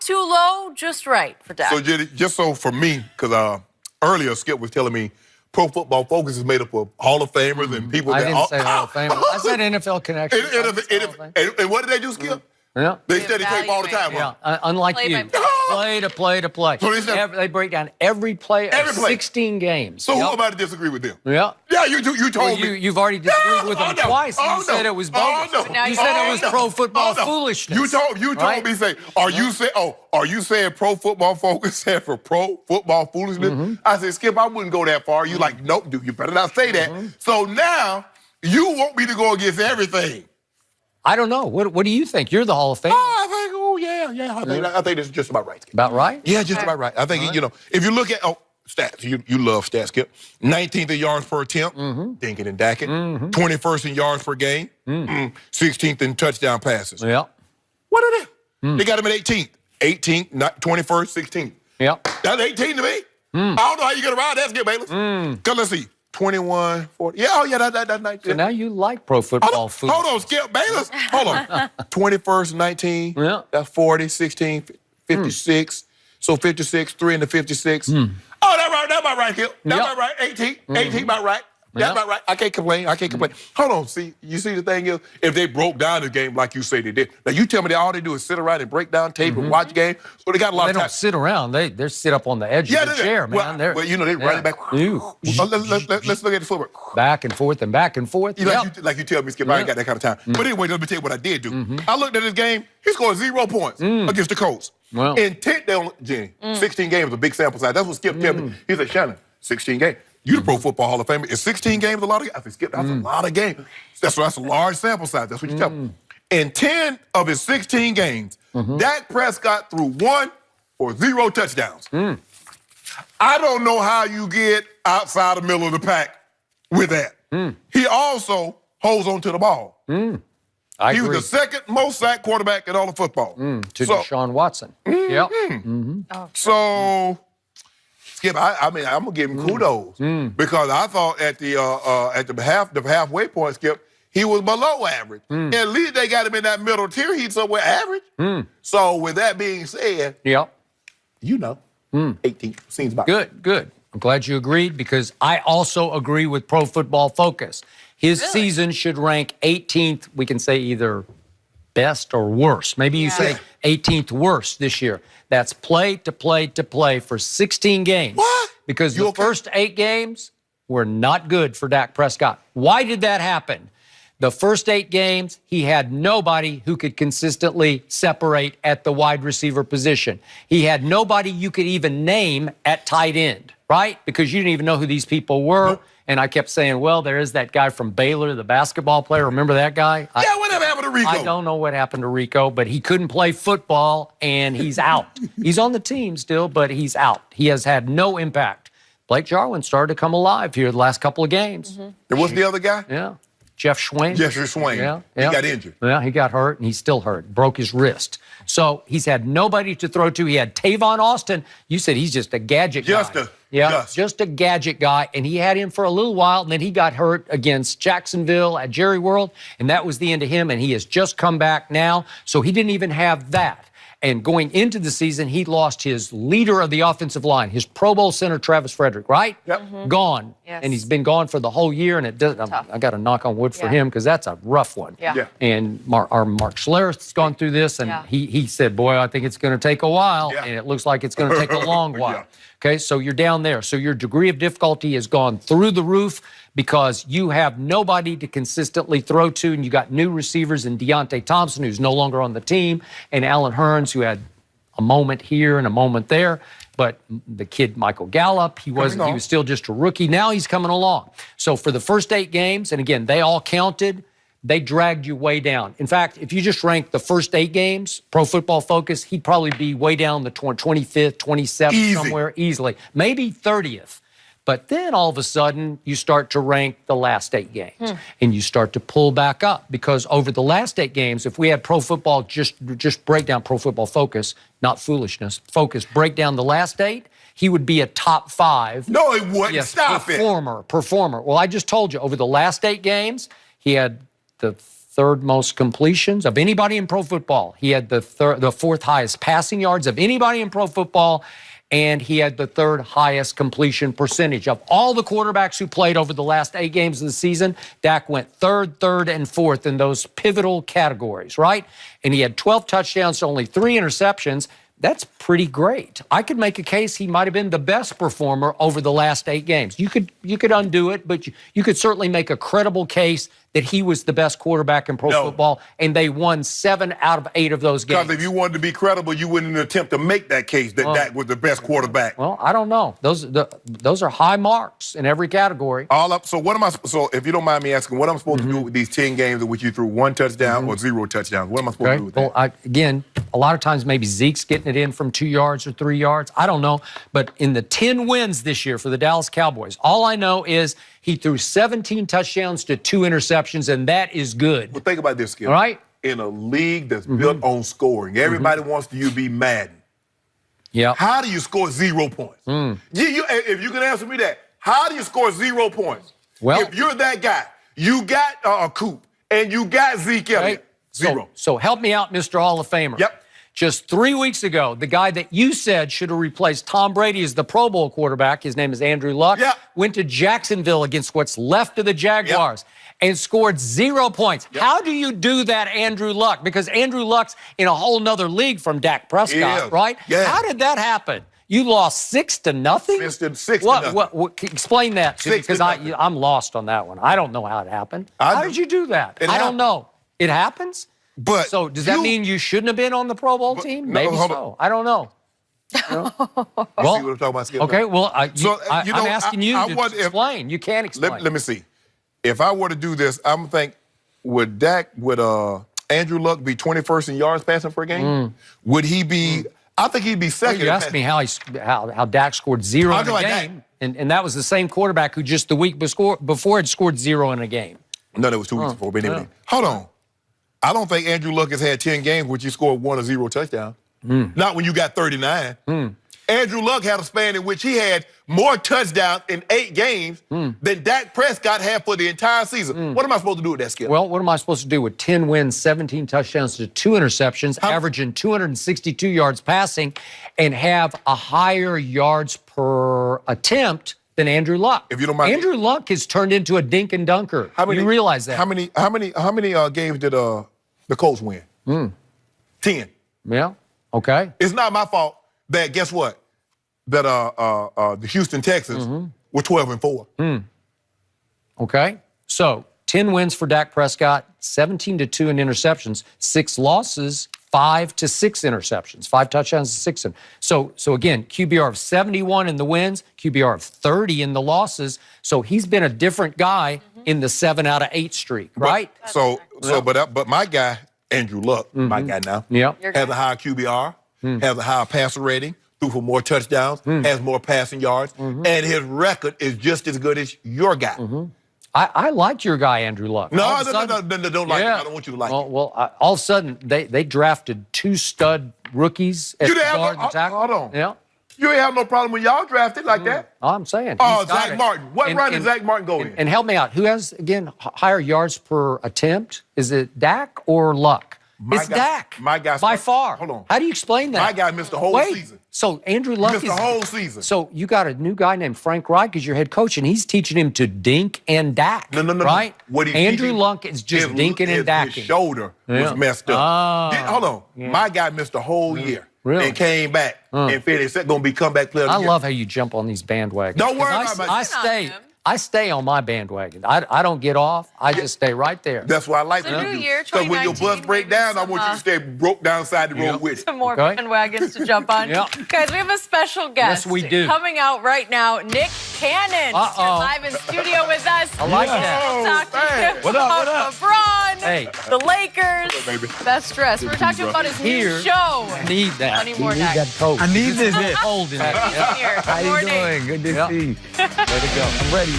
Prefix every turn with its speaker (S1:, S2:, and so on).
S1: too low, just right for Dak.
S2: So just so for me, because earlier Skip was telling me Pro Football Focus is made up of Hall of Famers and people
S3: I
S2: that
S3: didn't say Hall of Famers. I said NFL Connection.
S2: And what did they do, Skip?
S3: Yeah.
S2: They study tape all the time.
S3: Yeah,
S2: Huh?
S3: unlike
S1: Play
S3: you.
S1: by play.
S3: Play to play to play.
S2: So
S3: They break down every play of
S2: Every play.
S3: 16 games.
S2: So who am I to disagree with them?
S3: Yeah.
S2: Yeah, you told
S3: Well,
S2: me.
S3: you've already disagreed with them twice. You said it was bogus.
S2: no.
S3: You said it was pro football
S2: no.
S3: foolishness.
S2: You told me, say, are you saying Pro Football Focus stand for pro football foolishness? I said, Skip, I wouldn't go that far. You like, nope, dude, you better not say that. So now you want me to go against everything.
S3: I don't know. What do you think? You're the Hall of Fame.
S2: I think that's just about right, Skip.
S3: About right?
S2: Yeah, just about right. I think, if you look at, stats, you love stats, Skip. 19th in yards per attempt, dinking and dacking. 21st in yards per game. 16th in touchdown passes.
S3: Yeah.
S2: What are they? They got him at 18th. 18th, 21st, 16th.
S3: Yeah.
S2: That's 18 to me. I don't know how you get around that, Skip Bayless. Because let's see. 21, 40. Yeah, that's 19.
S3: So now you like pro football foolishness.
S2: Hold on, Skip Bayless. Hold on. 21st, 19.
S3: Yeah.
S2: That's 40, 16, 56. So 56, 3 into 56. Oh, that's about right, Skip. That's about right. 18. 18 about right. That's about right. I can't complain. Hold on. See, you see the thing is, if they broke down the game like you say they did. Now, you tell me all they do is sit around and break down tape and watch game. So they got a lot of time.
S3: They don't sit around. They sit up on the edge of the chair, man.
S2: Well, they run it back. Let's look at the footwork.
S3: Back and forth and back and forth.
S2: Like you tell me, Skip, I ain't got that kind of time. But anyway, let me tell you what I did do. I looked at this game. He scored 0 points against the Colts.
S3: Well.
S2: In 16 games, a big sample size. That's what Skip told me. He said, Shannon, 16 games. You the Pro Football Hall of Fame. Is 16 games a lot of games? I said, Skip, that's a lot of games. That's a large sample size. That's what you tell me. In 10 of his 16 games, Dak Prescott threw 1 for 0 touchdowns. I don't know how you get outside the middle of the pack with that. He also holds on to the ball.
S3: I
S2: he
S3: agree.
S2: was the second most sacked quarterback in all of football.
S3: To Deshaun Watson. Yep.
S2: So, Skip, I'm gonna give him kudos because I thought at the halfway point, Skip, he was below average. At least they got him in that middle tier. He's somewhere average. So, with that being said, 18 seems about
S3: Good. I'm glad you agreed because I also agree with Pro Football Focus. His season should rank 18th. We can say either best or worst. Maybe you say 18th worst this year. That's play to play for 16 games.
S2: What?
S3: Because the first 8 games were not good for Dak Prescott. Why did that happen? The first 8 games, he had nobody who could consistently separate at the wide receiver position. He had nobody you could even name at tight end, right? Because you didn't even know who these people were. And I kept saying, well, there is that guy from Baylor, the basketball player. Remember that guy?
S2: Yeah, whatever happened to Rico?
S3: I don't know what happened to Rico, but he couldn't play football, and he's out. He's on the team still, but he's out. He has had no impact. Blake Jarwin started to come alive here the last couple of games.
S2: And what's the other guy?
S3: Yeah. Jeff Swain.
S2: Jeffrey Swain.
S3: Yeah.
S2: He got injured.
S3: Yeah, he got hurt, and he's still hurt. Broke his wrist. So he's had nobody to throw to. He had Tavon Austin. You said he's just a gadget guy. Just a gadget guy. And he had him for a little while, and then he got hurt against Jacksonville at Jerry World, and that was the end of him, and he has just come back now. So he didn't even have that. And going into the season, he lost his leader of the offensive line, his Pro Bowl center, Travis Frederick, right?
S2: Yep.
S3: Gone.
S1: Yes.
S3: And he's been gone for the whole year, and it doesn't. I got to knock on wood for him because that's a rough one.
S1: Yeah.
S3: And our Mark Schlereth's gone through this, and he said, boy, I think it's going to take a while, and it looks like it's going to take a long while. Okay, so you're down there. So your degree of difficulty has gone through the roof because you have nobody to consistently throw to, and you got new receivers in Deontay Thompson, who's no longer on the team, and Alan Hearns, who had a moment here and a moment there. But the kid, Michael Gallup, he was still just a rookie. Now he's coming along. So for the first 8 games, and again, they all counted, they dragged you way down. In fact, if you just rank the first 8 games, Pro Football Focus, he'd probably be way down the 25th, 27th, somewhere easily, maybe 30th. But then all of a sudden, you start to rank the last 8 games, and you start to pull back up because over the last 8 games, if we had Pro Football just break down Pro Football Focus, not foolishness, focus, break down the last 8, he would be a top 5.
S2: No, he wouldn't.
S3: Yes, performer. Well, I just told you, over the last 8 games, he had the third most completions of anybody in pro football. He had the fourth highest passing yards of anybody in pro football, and he had the third highest completion percentage. Of all the quarterbacks who played over the last 8 games of the season, Dak went third, and fourth in those pivotal categories, right? And he had 12 touchdowns to only 3 interceptions. That's pretty great. I could make a case he might have been the best performer over the last 8 games. You could undo it, but you could certainly make a credible case that he was the best quarterback in pro football, and they won 7 out of 8 of those games.
S2: Because if you wanted to be credible, you wouldn't attempt to make that case that Dak was the best quarterback.
S3: Well, I don't know. Those are high marks in every category.
S2: So what am I? So if you don't mind me asking, what am I supposed to do with these 10 games in which you threw 1 touchdown or 0 touchdowns? What am I supposed to do with that?
S3: Well, again, a lot of times maybe Zeke's getting it in from 2 yards or 3 yards. I don't know. But in the 10 wins this year for the Dallas Cowboys, all I know is he threw 17 touchdowns to 2 interceptions, and that is good.
S2: Well, think about this, Skip.
S3: All right?
S2: In a league that's built on scoring, everybody wants you to be Madden.
S3: Yeah.
S2: How do you score 0 points? If you can answer me that, how do you score 0 points?
S3: Well,
S2: if you're that guy, you got a Coop and you got Zeke Elliott. Zero.
S3: So help me out, Mr. Hall of Famer.
S2: Yep.
S3: Just 3 weeks ago, the guy that you said should have replaced Tom Brady as the Pro Bowl quarterback, his name is Andrew Luck, went to Jacksonville against what's left of the Jaguars and scored 0 points. How do you do that, Andrew Luck? Because Andrew Luck's in a whole nother league from Dak Prescott, right?
S2: Yeah.
S3: How did that happen? You lost 6-0?
S2: 6 to nothing.
S3: What, explain that to me, because I'm lost on that one. I don't know how it happened. How did you do that? I don't know. It happens?
S2: But
S3: so does that mean you shouldn't have been on the Pro Bowl team? Maybe so. I don't know.
S2: Well, see what I'm talking about, Skip?
S3: Okay, well, I'm asking you to explain. You can't explain.
S2: Let me see. If I were to do this, I'm think would Andrew Luck be 21st in yards passing per game? Would he be? I think he'd be second.
S3: You asked me how Dak scored 0 in a game, and that was the same quarterback who just the week before had scored 0 in a game.
S2: No, that was 2 weeks before. But anyway, hold on. I don't think Andrew Luck has had 10 games which he scored 1 or 0 touchdowns. Not when you got 39. Andrew Luck had a span in which he had more touchdowns in 8 games than Dak Prescott had for the entire season. What am I supposed to do with that, Skip?
S3: Well, what am I supposed to do with 10 wins, 17 touchdowns to 2 interceptions, averaging 262 yards passing, and have a higher yards per attempt than Andrew Luck?
S2: If you don't mind,
S3: Andrew Luck has turned into a dink and dunker. You realize that?
S2: How many games did the Colts win? 10.
S3: Yeah. Okay.
S2: It's not my fault that, guess what? That the Houston Texans were 12-4.
S3: Okay. So 10 wins for Dak Prescott, 17-2 in interceptions, 6 losses, 5 to 6 interceptions, 5 touchdowns to 6. So again, QBR of 71 in the wins, QBR of 30 in the losses. So he's been a different guy in the 7 out of 8 streak, right?
S2: But my guy, Andrew Luck, my guy now, has a higher QBR, has a higher passer rating, threw for more touchdowns, has more passing yards, and his record is just as good as your guy.
S3: I like your guy, Andrew Luck.
S2: No, don't like him. I don't want you to like him.
S3: Well, all of a sudden, they drafted 2 stud rookies at the guard and tackle.
S2: Hold on.
S3: Yeah.
S2: You ain't have no problem when y'all drafted like that.
S3: I'm saying.
S2: Zach Martin. What run did Zach Martin go in?
S3: And help me out. Who has, again, higher yards per attempt? Is it Dak or Luck? It's Dak.
S2: My guy.
S3: By far.
S2: Hold on.
S3: How do you explain that?
S2: My guy missed the whole season.
S3: So Andrew Luck
S2: missed the whole season.
S3: So you got a new guy named Frank Reich as your head coach, and he's teaching him to dink and dak.
S2: No.
S3: Right?
S2: Andrew
S3: Luck is just dinking and dacking.
S2: His shoulder was messed up. Hold on. My guy missed a whole year.
S3: Really?
S2: And came back and finished. Going to be comeback player.
S3: I love how you jump on these bandwagons.
S2: Don't worry about
S3: it. I stay on my bandwagon. I don't get off. I just stay right there.
S2: That's why I like
S1: the new year,
S2: because when your bus break down, I want you to stay broke down side the road with it.
S1: Some more bandwagons to jump on. Guys, we have a special guest.
S3: Yes, we do.
S1: Coming out right now, Nick Cannon. Live in studio with us.
S3: I like that.
S1: We'll talk to him about LeBron, the Lakers, best dress. We're talking about his new show.
S3: I need that.
S1: Honey more night.
S4: I need this.
S3: Cold in it.
S4: How you doing? Good to see you.
S3: Way to go.
S4: I'm ready.